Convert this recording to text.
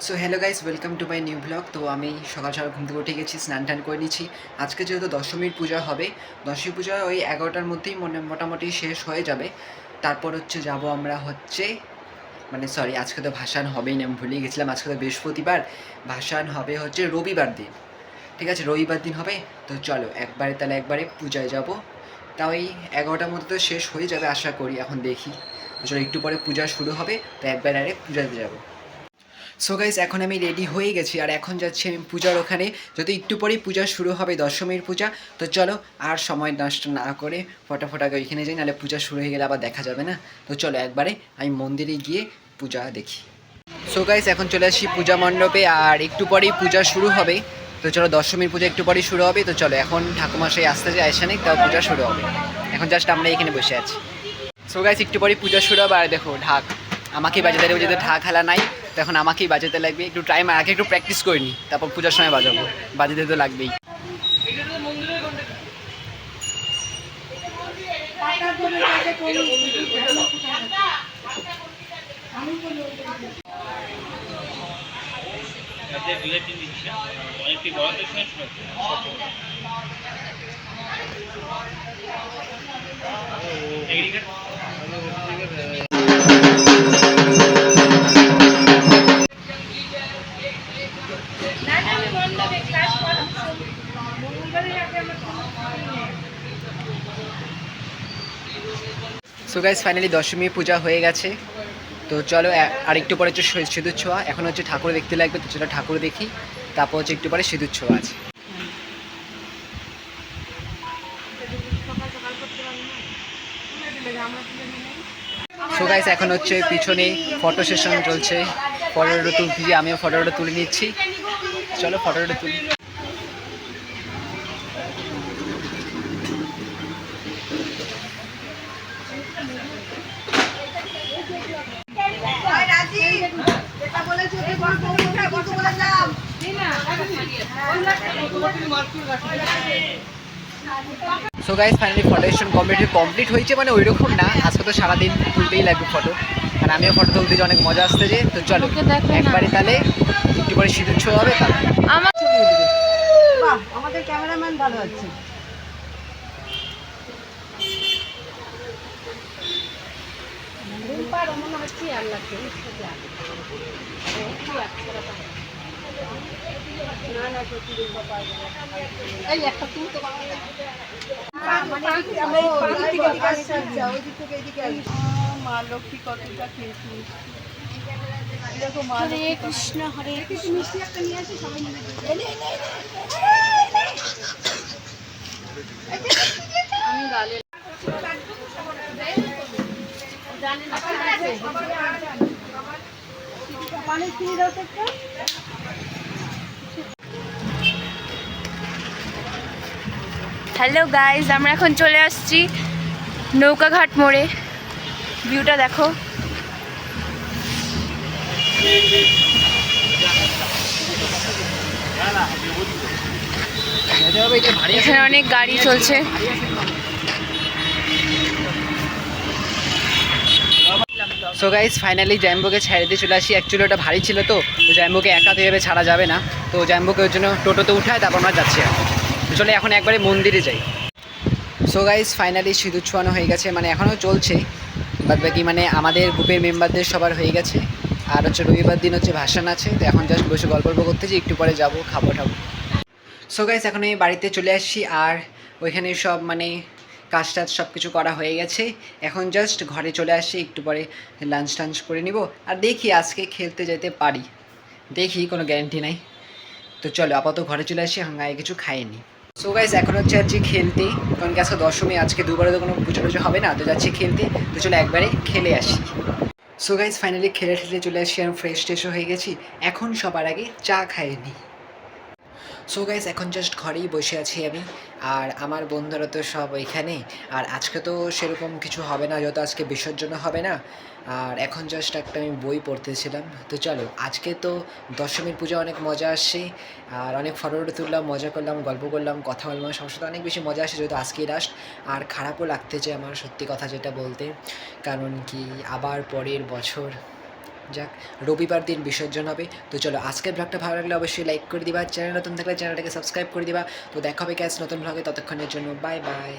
So hello guys, welcome to my new blog. তো আমি সকাল সকাল ঘুম থেকে উঠে গেছি, স্নান টান করে নিচ্ছি। আজকে যেহেতু দশমীর পূজা হবে, দশমী পূজা ওই 11টার মধ্যেই মোটামুটি শেষ হয়ে যাবে। তারপর যাব আমরা সরি, আজকে তো ভাসান হবেই না, আমি ভুলে গেছিলাম। আজকে তো বৃহস্পতিবার, ভাসান হবে রবিবার দিন। ঠিক আছে, রবিবার দিন হবে। তো চলো একবারে পূজায় যাব। তাও এই 11টার মধ্যে তো শেষ হয়ে যাবে আশা করি, এখন দেখি। তো চলো, একটু পরে পূজা শুরু হবে, তো একবার ডাইরেক্ট পূজাতে যাবো। সো গাইস, এখন আমি রেডি হয়ে গেছি আর এখন যাচ্ছি আমি পূজার ওখানে। যদি একটু পরেই পূজা শুরু হবে, দশমীর পূজা। তো চলো, আর সময় নষ্ট না করে ফটাফট আগে ওইখানে যাই, নাহলে পূজা শুরু হয়ে গেলে আবার দেখা যাবে না। তো চলো একবারে আমি মন্দিরে গিয়ে পূজা দেখি। সো গাইস, এখন চলে আসি পূজা মণ্ডপে আর একটু পরেই পূজা শুরু হবে। তো চলো, দশমীর পূজা একটু পরেই শুরু হবে। তো চলো, এখন ঠাকুমাশাই আসতে যায়, আয়সা নেই, তাও পূজা শুরু হবে। এখন জাস্ট আমরা এখানে বসে আছি। সো গাইস, একটু পরেই পূজা শুরু হবে আর দেখো ঢাক আমাকেই বাজাতে লাগবে, যেহেতু ঢাক খেলা নাই। তো এখন আমাকেই বাজাতে লাগবে, একটু টাইম আগে একটু প্র্যাকটিস করে নিই, তারপর পূজার সময় বাজাবো। বাজাতে তো লাগবেই। সো গাইস, ফাইনালি দশমী পূজা হয়ে গেছে। তো চলো, আর একটু পরে হচ্ছে সিঁদুর ছোঁয়া। এখন হচ্ছে ঠাকুর দেখতে লাগবে, তো চলো ঠাকুর দেখি। তারপর হচ্ছে একটু পরে সিঁদুর ছোঁয়া আছে। সো গাইস, এখন হচ্ছে পিছনে ফটো সেশন চলছে, ফটোটা তুলছি, আমিও ফটোটা তুলে নিচ্ছি। চলো ফটোটা তুলি। So guys, finally photo session complete হয়েছে, মানে ওই রকম না, আজকে তো সারাদিন তুলতেই লাগবে ফটো। আর আমিও ফটো তুলতে যে অনেক মজা আসছে যে। তো চলো একবারে তাহলে একটু পরে সিঁদুর ছোঁয়া হবে তাহলে। আমাদের ক্যামেরাম্যান ভালো আছে। এই একটা তুলতে পারবো না। মা লক্ষ্মী কতটা খেয়েছি। হরে কৃষ্ণ হরে কৃষ্ণ। মিষ্টি একটা নিয়ে আসি, সবাই মিলে আমি গালে পানি কিনে দাও তো একটা। হ্যালো গাইজ, আমরা এখন চলে আসছি নৌকাঘাট মোড়ে। ভিউটা দেখো। এখানে অনেক গাড়ি চলছে। সো গাইস, ফাইনালি জ্যাম্বোকে ছেড়ে দিয়ে চলে আসি। অ্যাকচুয়ালি ওটা ভারী ছিল, তো জ্যাম্বোকে একা তো এভাবে ছাড়া যাবে না। তো জ্যাম্বোকে ওর জন্য টোটোতে উঠায়, তারপর আমরা যাচ্ছি। তো চলে এখন একবারে মন্দিরে যাই। সো গাইস, ফাইনালি সিঁদুর ছোঁয়ানো হয়ে গেছে, মানে এখনও চলছে। বাদ বাকি মানে আমাদের গ্রুপের মেম্বারদের সবার হয়ে গেছে। আর হচ্ছে রবিবার দিন হচ্ছে ভাসান আছে, তো এখন জাস্ট বসে গল্প করতেছি, একটু পরে যাবো, খাবো। সো গাইস, এখন আমি বাড়িতে চলে আসছি আর ওইখানে সব কাজ টাজ সব কিছু করা হয়ে গেছে। এখন জাস্ট ঘরে চলে আসছি, একটু পরে লাঞ্চ টাঞ্চ করে নিব। আর দেখি আজকে খেলতে যেতে পারি, দেখি, কোনো গ্যারান্টি নাই। তো চলো আপাতত ঘরে চলে আসি, এখন গায়ে কিছু খাইনি। সো গাইস, এখন হচ্ছে যাচ্ছি খেলতে, কারণ কি আজকে দশমী, আজকে দুবারে তো কোনো পুজো টুজো হবে না, তো যাচ্ছি খেলতে। তো চলো একবারে খেলে আসি। সো গাইস, ফাইনালি খেলে চলে আসছি, আমি ফ্রেশ ট্রেশও হয়ে গেছি। এখন সবার আগে চা খাইনি। সো গাইস, এখন জাস্ট ঘরেই বসে আছি আমি, আর আমার বন্ধুরা তো সব ওইখানে। আর আজকে তো সেরকম কিছু হবে না, যত আজকে বিসর্জন হবে না। আর এখন জাস্ট একটা আমি বই পড়তেছিলাম। তো চলো, আজকে তো দশমীর পূজা, অনেক মজা আসছে। আর অনেক ফটো তুললাম, মজা করলাম, গল্প করলাম, কথা বললাম, সবার সাথে অনেক বেশি মজা আসে, যেহেতু আজকেই লাস্ট। আর খারাপও লাগতেছে আমার, সত্যি কথা যেটা বলতে, কারণ কি আবার পরের বছর যাক, রবিবার দিন বিসর্জন হবে। তো চলো, আজকের ব্লগটা ভালো লাগলে অবশ্যই লাইক করে দিবা, চ্যানেল নতুন থাকলে চ্যানেলটাকে সাবস্ক্রাইব করে দিবা। তো দেখা হবে গ্যাস নতুন ব্লগে, ততক্ষণের জন্য বাই বাই।